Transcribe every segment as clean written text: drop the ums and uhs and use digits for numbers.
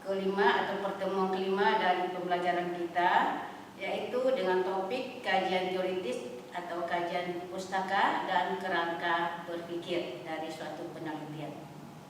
kelima atau pertemuan kelima dari pembelajaran kita, yaitu dengan topik kajian teoritis atau kajian pustaka dan kerangka berpikir dari suatu penelitian.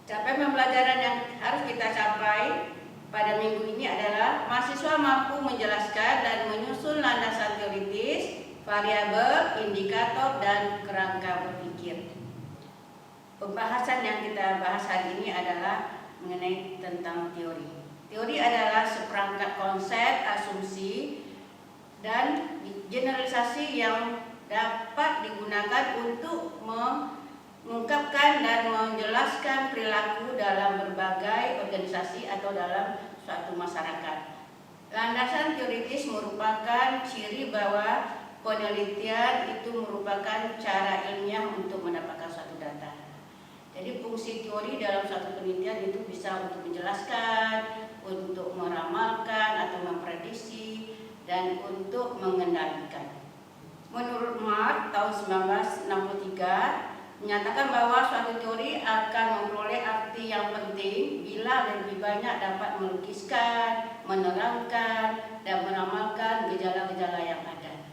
Capaian pembelajaran yang harus kita capai pada minggu ini adalah mahasiswa mampu menjelaskan dan menyusun landasan teoritis, variabel, indikator, dan kerangka berpikir. Pembahasan yang kita bahas hari ini adalah mengenai tentang teori. Teori adalah seperangkat konsep, asumsi, dan generalisasi yang dapat digunakan untuk mengungkapkan dan menjelaskan perilaku dalam berbagai organisasi atau dalam suatu masyarakat. Landasan teoritis merupakan ciri bahwa penelitian itu merupakan cara ilmiah untuk mendapatkan suatu data. Jadi fungsi teori dalam suatu penelitian itu bisa untuk menjelaskan, untuk meramalkan atau memprediksi, dan untuk mengendalikan. Menurut Marx tahun 1963 menyatakan bahwa suatu teori akan memperoleh arti yang penting bila lebih banyak dapat melukiskan, menerangkan, dan meramalkan gejala-gejala yang ada.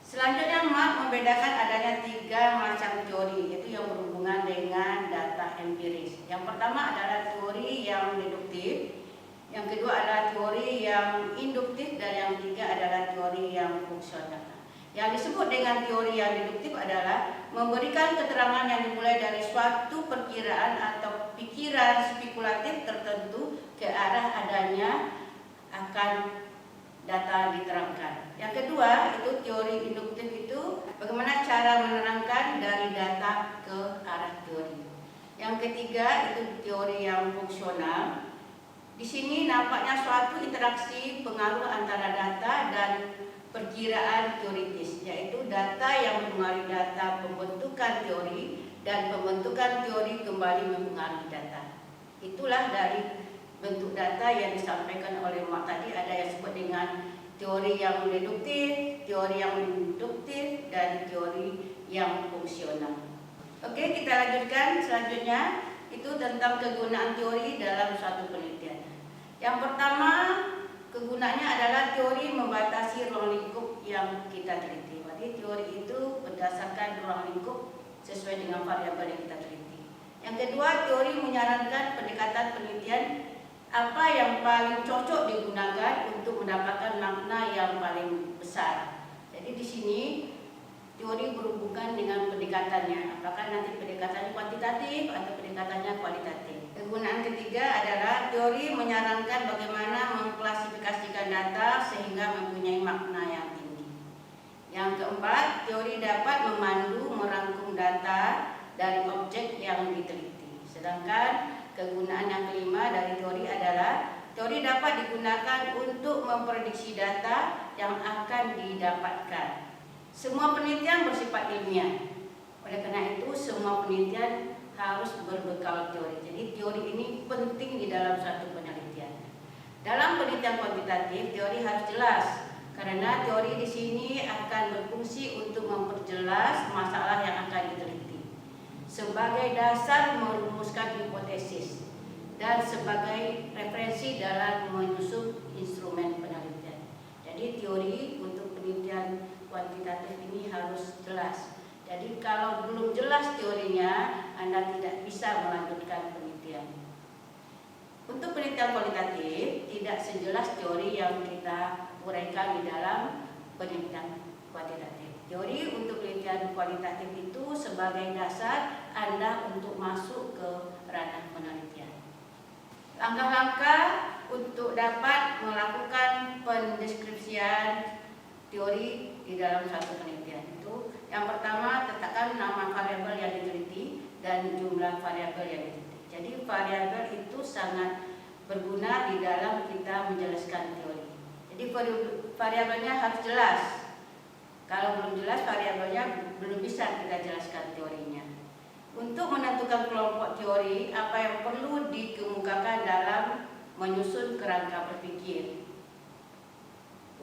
Selanjutnya Marx membedakan adanya 3 macam teori, yaitu yang berhubungan dengan data empiris. Yang pertama adalah teori yang deduktif, yang kedua adalah teori yang induktif, dan yang ketiga adalah teori yang fungsional. Yang disebut dengan teori yang deduktif adalah memberikan keterangan yang dimulai dari suatu perkiraan atau pikiran spekulatif tertentu ke arah adanya akan data diterangkan. Yang kedua itu teori induktif, itu bagaimana cara menerangkan dari data ke arah teori. Yang ketiga itu teori yang fungsional. Di sini nampaknya suatu interaksi pengaruh antara data dan perkiraan teoritis, yaitu data yang mempengaruhi data pembentukan teori dan pembentukan teori kembali mempengaruhi data. Itulah dari bentuk data yang disampaikan oleh Marx tadi. Ada yang disebut dengan teori yang deduktif, teori yang induktif, dan teori yang fungsional. Oke, kita lanjutkan selanjutnya, itu tentang kegunaan teori dalam suatu penelitian. Yang pertama, kegunaannya adalah teori membatasi ruang lingkup yang kita teliti. Jadi teori itu berdasarkan ruang lingkup sesuai dengan variabel yang kita teliti. Yang kedua, teori menyarankan pendekatan penelitian apa yang paling cocok digunakan untuk mendapatkan makna yang paling besar. Jadi di sini teori berhubungan dengan pendekatannya, apakah nanti pendekatannya kuantitatif atau pendekatannya kualitatif. Kegunaan ketiga adalah teori menyarankan bagaimana mengklasifikasikan data sehingga mempunyai makna yang tinggi. Yang keempat, teori dapat memandu merangkum data dari objek yang diteliti. Sedangkan kegunaan yang kelima dari teori adalah teori dapat digunakan untuk memprediksi data yang akan didapatkan. Semua penelitian bersifat ilmiah. Oleh karena itu, semua penelitian harus berbekal teori. Jadi teori ini penting di dalam suatu penelitian. Dalam penelitian kuantitatif, teori harus jelas karena teori di sini akan berfungsi untuk memperjelas masalah yang akan diteliti sebagai dasar merumuskan hipotesis dan sebagai referensi dalam menyusun instrumen penelitian. Jadi teori untuk penelitian kuantitatif ini harus jelas. Jadi kalau belum jelas teorinya, Anda tidak bisa melanjutkan penelitian. Untuk penelitian kualitatif, tidak sejelas teori yang kita uraikan di dalam penelitian kuantitatif. Teori untuk penelitian kualitatif itu sebagai dasar Anda untuk masuk ke ranah penelitian. Langkah-langkah untuk dapat melakukan pendeskripsian teori di dalam satu penelitian itu, yang pertama, tetapkan nama variabel yang diteliti dan jumlah variabel yang diteliti. Jadi variabel itu sangat berguna di dalam kita menjelaskan teori. Jadi variabelnya harus jelas. Kalau belum jelas variabelnya, belum bisa kita jelaskan teorinya. Untuk menentukan kelompok teori, apa yang perlu dikemukakan dalam menyusun kerangka berpikir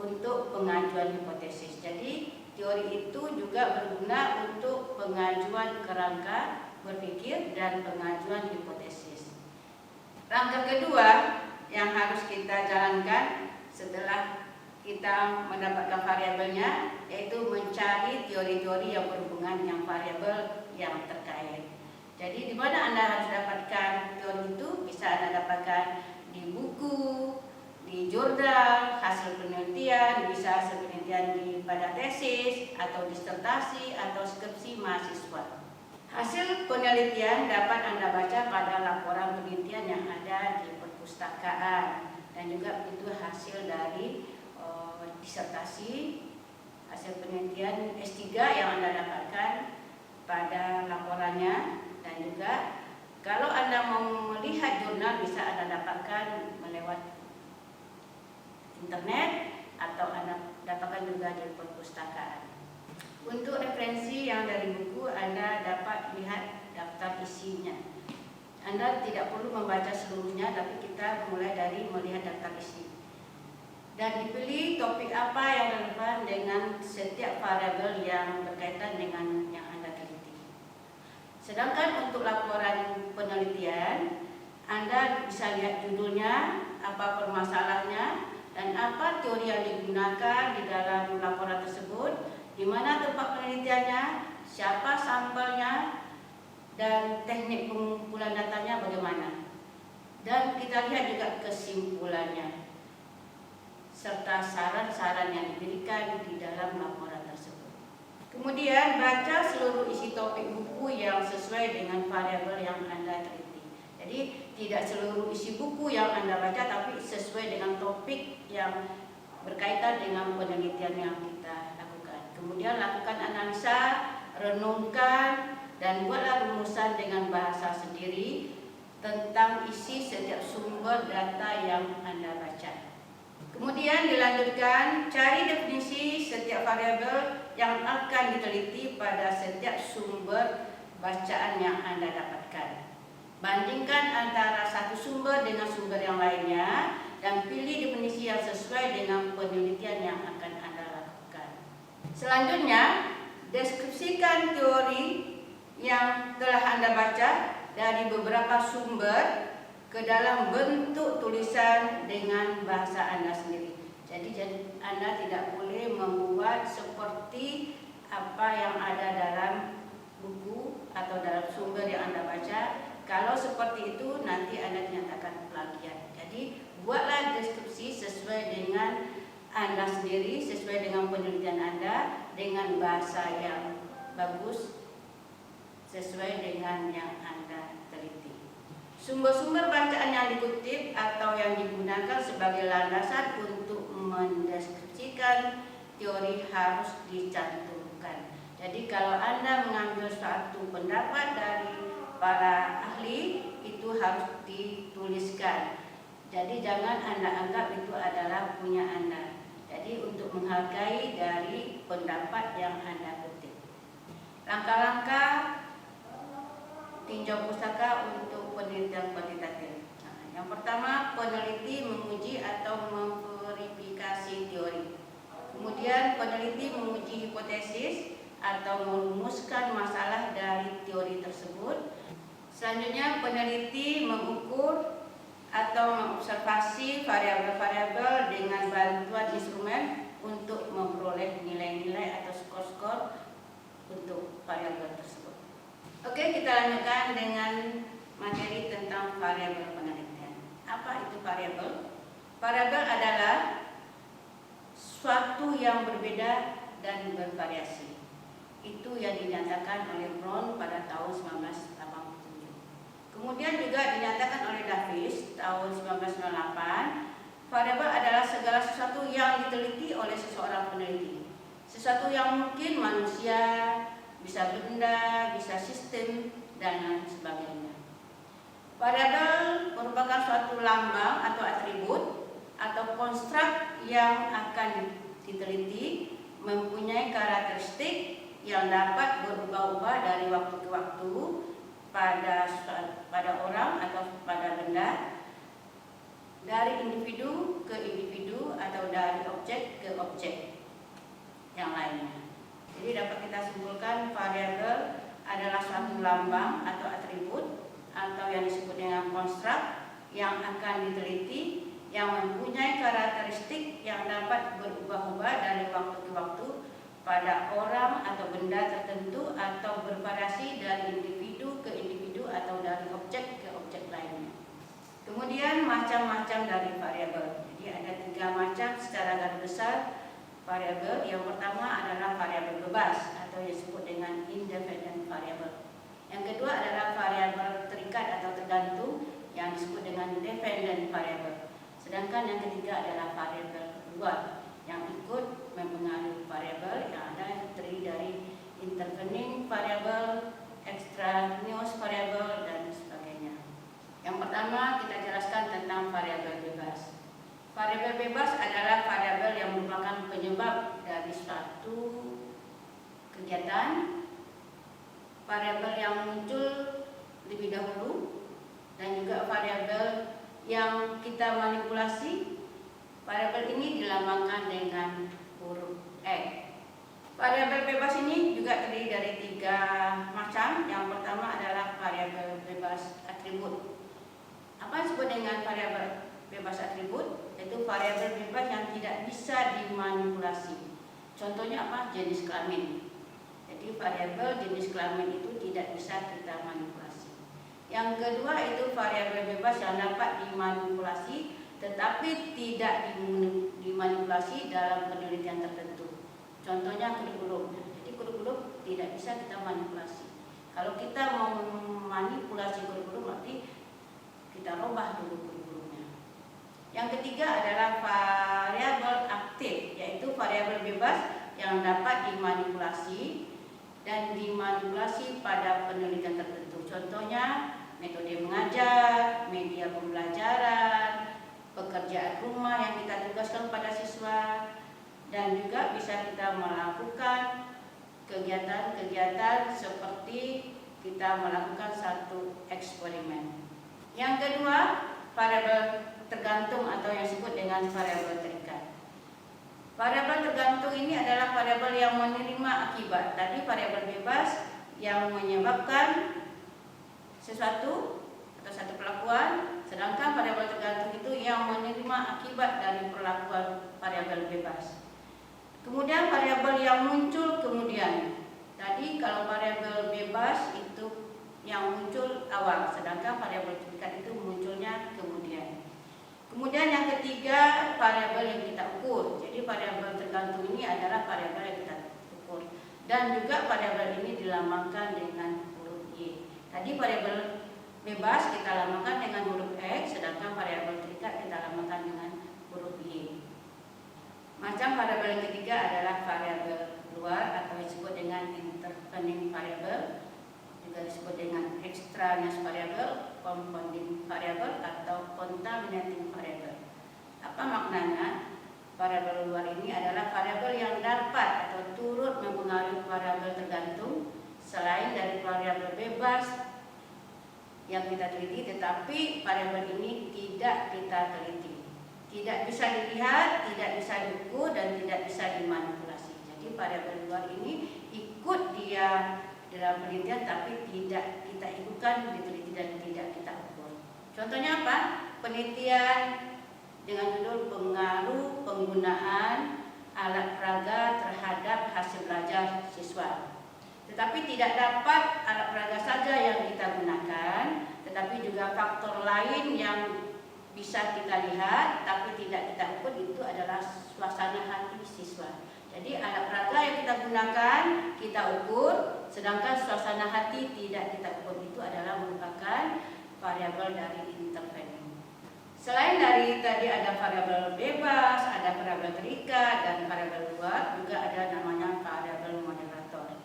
untuk pengajuan hipotesis. Jadi teori itu juga berguna untuk pengajuan kerangka berpikir dan pengajuan hipotesis. Langkah kedua yang harus kita jalankan setelah kita mendapatkan variabelnya, yaitu mencari teori-teori yang berhubungan dengan variabel yang terkait. Jadi di mana Anda harus dapatkan teori itu? Bisa Anda dapatkan di buku, di jurnal, hasil penelitian, bisa hasil penelitian pada tesis atau disertasi atau skripsi mahasiswa. Hasil penelitian dapat Anda baca pada laporan penelitian yang ada di perpustakaan, dan juga itu hasil dari disertasi, hasil penelitian S3 yang Anda dapatkan pada laporannya, dan juga kalau Anda mau melihat jurnal bisa Anda dapatkan melewati internet atau Anda dapatkan juga di perpustakaan. Untuk referensi yang dari buku, Anda dapat lihat daftar isinya. Anda tidak perlu membaca seluruhnya, tapi kita mulai dari melihat daftar isi. Dan dipilih topik apa yang relevan dengan setiap variabel yang berkaitan dengan yang Anda teliti. Sedangkan untuk laporan penelitian, Anda bisa lihat judulnya, apa permasalahannya, dan apa teori yang digunakan di dalam laporan tersebut, di mana tempat penelitiannya, siapa sampelnya, dan teknik pengumpulan datanya bagaimana. Dan kita lihat juga kesimpulannya, serta saran-saran yang diberikan di dalam laporan tersebut. Kemudian baca seluruh isi topik buku yang sesuai dengan variabel yang Anda teliti. Jadi tidak seluruh isi buku yang Anda baca, tapi sesuai dengan topik yang berkaitan dengan penelitian yang kita lakukan. Kemudian lakukan analisa, renungkan, dan buatlah rumusan dengan bahasa sendiri tentang isi setiap sumber data yang Anda baca. Kemudian dilanjutkan, cari definisi setiap variabel yang akan diteliti pada setiap sumber bacaan yang Anda dapatkan. Bandingkan antara satu sumber dengan sumber yang lainnya dan pilih definisi yang sesuai dengan penelitian yang akan Anda lakukan. Selanjutnya, deskripsikan teori yang telah Anda baca dari beberapa sumber ke dalam bentuk tulisan dengan bahasa Anda sendiri. Jadi Anda tidak boleh membuat seperti apa yang ada dalam buku atau dalam sumber yang Anda baca. Kalau seperti itu nanti Anda dinyatakan plagiat. Jadi buatlah deskripsi sesuai dengan Anda sendiri, sesuai dengan penelitian Anda, dengan bahasa yang bagus, sesuai dengan yang Anda teliti. Sumber-sumber bacaan yang dikutip atau yang digunakan sebagai landasan untuk mendeskripsikan teori harus dicantumkan. Jadi kalau Anda mengambil suatu pendapat dari para ahli, itu harus dituliskan. Jadi jangan Anda anggap itu adalah punya Anda. Jadi untuk menghargai dari pendapat yang Anda kutip. Langkah-langkah tinjau pustaka untuk penelitian kuantitatif. Yang pertama, peneliti menguji atau memverifikasi teori. Kemudian peneliti menguji hipotesis atau merumuskan masalah dari teori tersebut. Selanjutnya, peneliti mengukur atau mengobservasi variabel-variabel dengan bantuan instrumen untuk memperoleh nilai-nilai atau skor-skor untuk variabel tersebut. Oke, kita lanjutkan dengan materi tentang variabel penelitian. Apa itu variabel? Variabel adalah suatu yang berbeda dan bervariasi. Itu yang dinyatakan oleh Brown pada tahun 1987. Kemudian juga dinyatakan oleh Davis tahun 1998, variabel adalah segala sesuatu yang diteliti oleh seseorang peneliti. Sesuatu yang mungkin manusia, bisa benda, bisa sistem, dan lain sebagainya. Variabel merupakan suatu lambang atau atribut atau konstruk yang akan diteliti, mempunyai karakteristik yang dapat berubah-ubah dari waktu ke waktu pada orang atau pada benda, dari individu ke individu atau dari objek ke objek yang lainnya. Jadi dapat kita simpulkan variabel adalah suatu lambang atau atribut atau yang disebut dengan konstruk yang akan diteliti yang mempunyai karakteristik yang dapat berubah-ubah dari waktu ke waktu pada orang atau benda tertentu atau bervariasi dari individu ke individu atau dari objek ke objek lainnya. Kemudian macam-macam dari variabel. Jadi ada 3 macam secara garis besar variabel. Yang pertama adalah variabel bebas atau yang disebut dengan independent variable. Yang kedua adalah variabel terikat atau tergantung yang disebut dengan dependent variable. Sedangkan yang ketiga adalah variabel luar yang ikut mempengaruhi variabel yang ada terdiri dari intervening variable, extraneous variable, dan sebagainya. Yang pertama kita jelaskan tentang variabel bebas. Variabel bebas adalah variabel yang merupakan penyebab dari suatu kegiatan, variabel yang muncul lebih dahulu, dan juga variabel yang kita manipulasi. Variabel ini dilambangkan dengan huruf X. Variabel bebas ini juga terdiri dari 3 macam. Yang pertama adalah variabel bebas atribut. Apa yang disebut dengan variabel bebas atribut? Yaitu variabel bebas yang tidak bisa dimanipulasi. Contohnya apa? Jenis kelamin. Jadi variabel jenis kelamin itu tidak bisa kita manipulasi. Yang kedua itu variabel bebas yang dapat dimanipulasi tetapi tidak dimanipulasi dalam penelitian tertentu. Contohnya kurikulum. Jadi kurikulum tidak bisa kita manipulasi. Kalau kita mau manipulasi kurikulum berarti kita rubah dulu kurikulumnya. Yang ketiga adalah variabel aktif, yaitu variabel bebas yang dapat dimanipulasi dan dimanipulasi pada penelitian tertentu. Contohnya metode mengajar, media pembelajaran, pekerjaan rumah yang kita tugaskan pada siswa, dan juga bisa kita melakukan kegiatan-kegiatan seperti kita melakukan satu eksperimen. Yang kedua, variabel tergantung atau yang disebut dengan variabel terikat. Variabel tergantung ini adalah variabel yang menerima akibat. Tadi variabel bebas yang menyebabkan sesuatu atau satu perlakuan, sedangkan variabel tergantung itu yang menerima akibat dari perlakuan variabel bebas. Kemudian variabel yang muncul kemudian. Tadi kalau variabel bebas itu yang muncul awal, sedangkan variabel terikat itu munculnya kemudian. Kemudian yang ketiga variabel yang kita ukur. Jadi variabel tergantung ini adalah variabel yang kita ukur. Dan juga variabel ini dilambangkan dengan huruf Y. Tadi variabel bebas kita lambangkan dengan huruf X, sedangkan variabel terikat kita lambangkan dengan huruf Y. Macam variabel yang ketiga adalah variabel luar atau disebut dengan intervening variable, juga disebut dengan extraneous variable, confounding variable, atau contaminating variable. Apa maknanya? Variabel luar ini adalah variabel yang dapat atau turut mempengaruhi variabel tergantung selain dari variabel bebas yang kita teliti, tetapi variabel ini tidak kita teliti, tidak bisa dilihat, tidak bisa diukur, dan tidak bisa dimanipulasi. Jadi variabel luar ini ikut dia dalam penelitian, tapi tidak kita ikutkan, diteliti dan tidak kita ukur. Contohnya apa? Penelitian dengan judul pengaruh penggunaan alat peraga terhadap hasil belajar siswa. Tetapi tidak dapat alat peraga saja yang kita gunakan, tetapi juga faktor lain yang bisa kita lihat tapi tidak kita ukur, itu adalah suasana hati siswa. Jadi alat peraga yang kita gunakan kita ukur, sedangkan suasana hati tidak kita ukur. Itu adalah merupakan variabel dari intervening. Selain dari tadi ada variabel bebas, ada variabel terikat, dan variabel luar, juga ada namanya variabel moderator.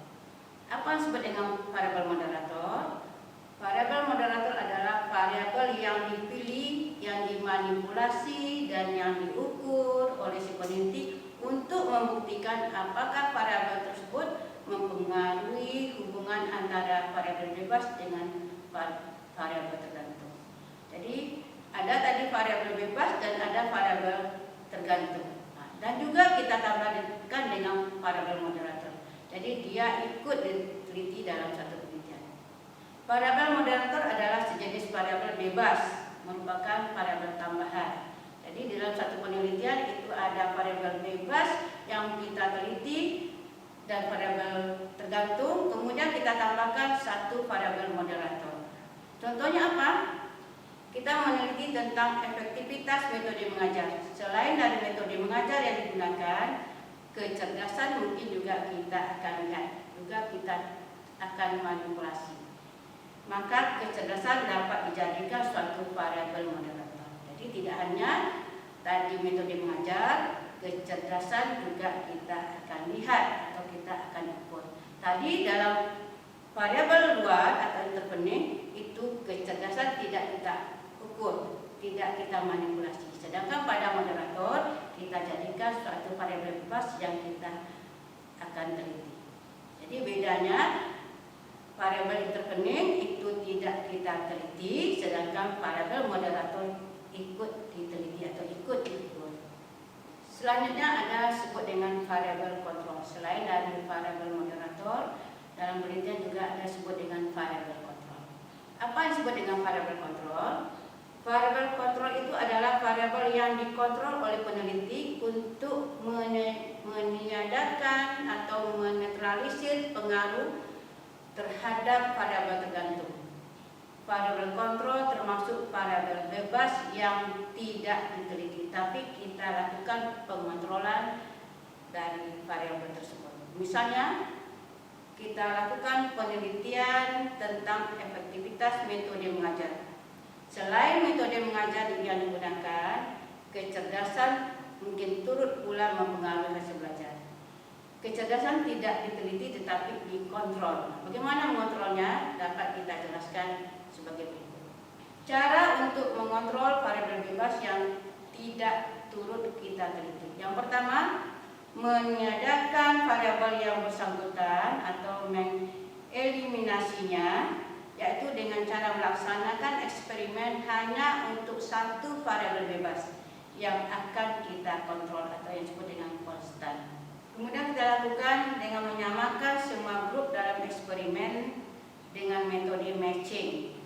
Apa yang disebut dengan variabel moderator? Variabel moderator adalah variabel yang dipilih, yang dimanipulasi, dan yang diukur oleh si peneliti untuk membuktikan apakah variabel tersebut mempengaruhi hubungan antara variabel bebas dengan variabel tergantung. Jadi ada tadi variabel bebas dan ada variabel tergantung. Dan juga kita tambahkan dengan variabel moderator. Jadi dia ikut diteliti dalam satu penelitian. Variabel moderator adalah sejenis variabel bebas, merupakan dan variabel tergantung, kemudian kita tambahkan satu variabel moderator. Contohnya apa? Kita meneliti tentang efektivitas metode mengajar. Selain dari metode mengajar yang digunakan, kecerdasan mungkin juga kita akan lihat, juga kita akan manipulasi. Maka kecerdasan dapat dijadikan suatu variabel moderator. Jadi tidak hanya tadi metode mengajar, kecerdasan juga kita akan lihat atau kita akan ukur. Tadi dalam variabel luar atau intervening itu kecerdasan tidak kita ukur, tidak kita manipulasi. Sedangkan pada moderator kita jadikan suatu variabel bebas yang kita akan teliti. Jadi bedanya variabel intervening itu tidak kita teliti, sedangkan variabel moderator ikut diteliti atau ikut diukur. Selanjutnya ada sebut dengan variabel kontrol. Selain dari variabel moderator, dalam penelitian juga ada sebut dengan variabel kontrol. Apa yang disebut dengan variabel kontrol? Variabel kontrol itu adalah variabel yang dikontrol oleh peneliti untuk meniadakan atau menetralisir pengaruh terhadap variabel tergantung. Variabel kontrol termasuk variabel bebas yang tidak diteliti, tapi kita lakukan pengontrolan dari variabel tersebut. Misalnya, kita lakukan penelitian tentang efektivitas metode mengajar. Selain metode mengajar yang digunakan, kecerdasan mungkin turut pula mempengaruhi hasil belajar. Kecerdasan tidak diteliti tetapi dikontrol. Bagaimana mengontrolnya? Dapat kita jelaskan sebagai berikut. Cara untuk mengontrol variabel bebas yang tidak turut kita teliti. Yang pertama, meniadakan variabel yang bersangkutan atau mengeliminasinya, yaitu dengan cara melaksanakan eksperimen hanya untuk satu variabel bebas yang akan kita kontrol atau yang disebut dengan konstan. Kemudian kita lakukan dengan menyamakan semua grup dalam eksperimen dengan metode matching,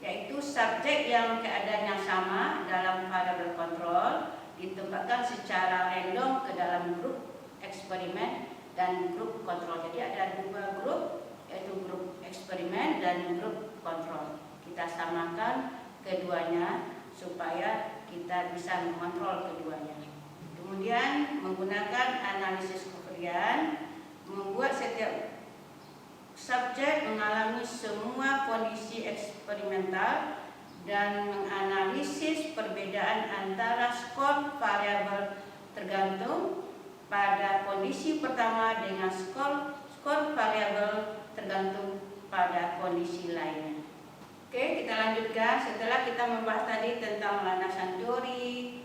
yaitu subjek yang keadaannya sama dalam variabel kontrol ditempatkan secara random ke dalam grup eksperimen dan grup kontrol. Jadi ada dua grup, yaitu grup eksperimen dan grup kontrol. Kita samakan keduanya supaya kita bisa mengontrol keduanya. Kemudian menggunakan analisis kovarian, membuat setiap subjek mengalami semua kondisi eksperimental dan menganalisis perbedaan antara skor variabel tergantung pada kondisi pertama dengan skor variabel tergantung pada kondisi lainnya. Oke, kita lanjutkan. Setelah kita membahas tadi tentang landasan teori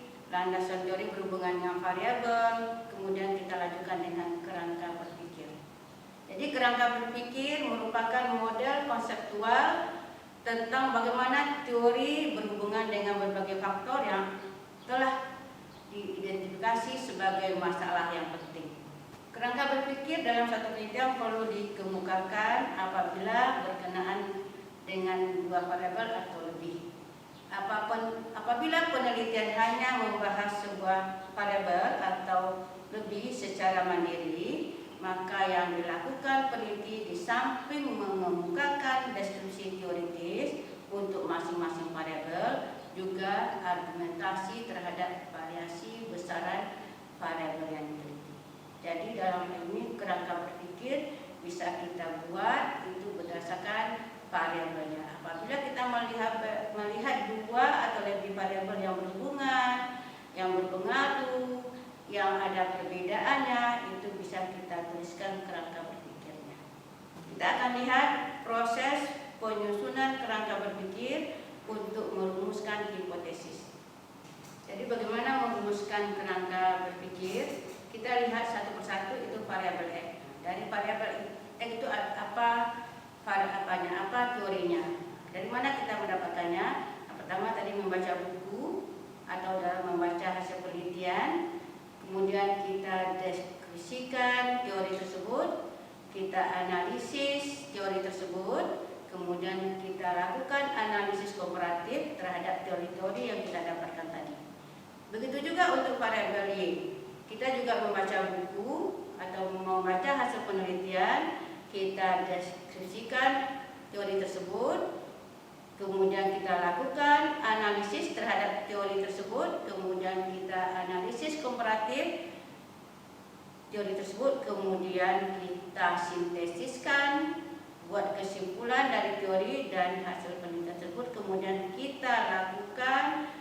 berhubungan dengan variabel, kemudian kita lanjutkan dengan kerangka berpikir. Jadi kerangka berpikir merupakan model konseptual tentang bagaimana teori berhubungan dengan berbagai faktor yang telah diidentifikasi sebagai masalah yang penting. Kerangka berpikir dalam satu penelitian perlu dikemukakan apabila berkenaan dengan dua variabel atau lebih. Apabila penelitian hanya membahas sebuah variabel atau lebih secara mandiri, maka yang dilakukan peneliti di samping mengemukakan deskripsi teoritis untuk masing-masing variabel, juga argumentasi terhadap variasi besaran variabel yang diteliti. Jadi dalam hal ini kerangka berpikir bisa kita buat itu berdasarkan variabelnya. Apabila kita melihat dua atau lebih variabel yang berhubungan, yang berpengaruh, yang ada perbedaannya, itu bisa kita tuliskan kerangka berpikirnya. Kita akan lihat proses penyusunan kerangka berpikir untuk merumuskan hipotesis. Jadi bagaimana merumuskan kerangka berpikir? Kita lihat satu persatu itu variabel X. Dari variabel X itu apa teorinya? Dari mana kita mendapatkannya? Yang pertama tadi membaca buku atau dalam membaca hasil penelitian. Kemudian kita deskripsikan teori tersebut, kita analisis teori tersebut, kemudian kita lakukan analisis komparatif terhadap teori-teori yang kita dapatkan tadi. Begitu juga untuk variabel Y. Kita juga membaca buku atau membaca hasil penelitian, kita deskripsikan teori tersebut, kemudian kita lakukan analisis terhadap teori tersebut, kemudian kita analisis komparatif teori tersebut, kemudian kita sintesiskan, buat kesimpulan dari teori dan hasil penelitian tersebut, kemudian kita lakukan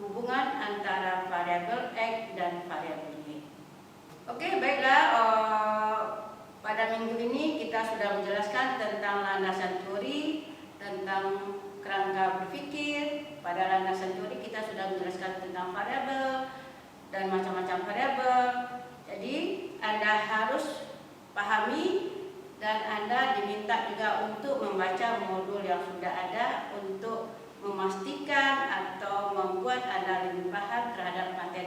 hubungan antara variabel X dan variabel Y. Oke, baiklah, pada minggu ini kita sudah menjelaskan tentang landasan teori, tentang kerangka berpikir. Pada landasan teori kita sudah menjelaskan tentang variabel dan macam-macam variabel. Jadi Anda harus pahami dan Anda diminta juga untuk membaca modul yang sudah ada untuk memastikan atau membuat Anda lebih paham terhadap materi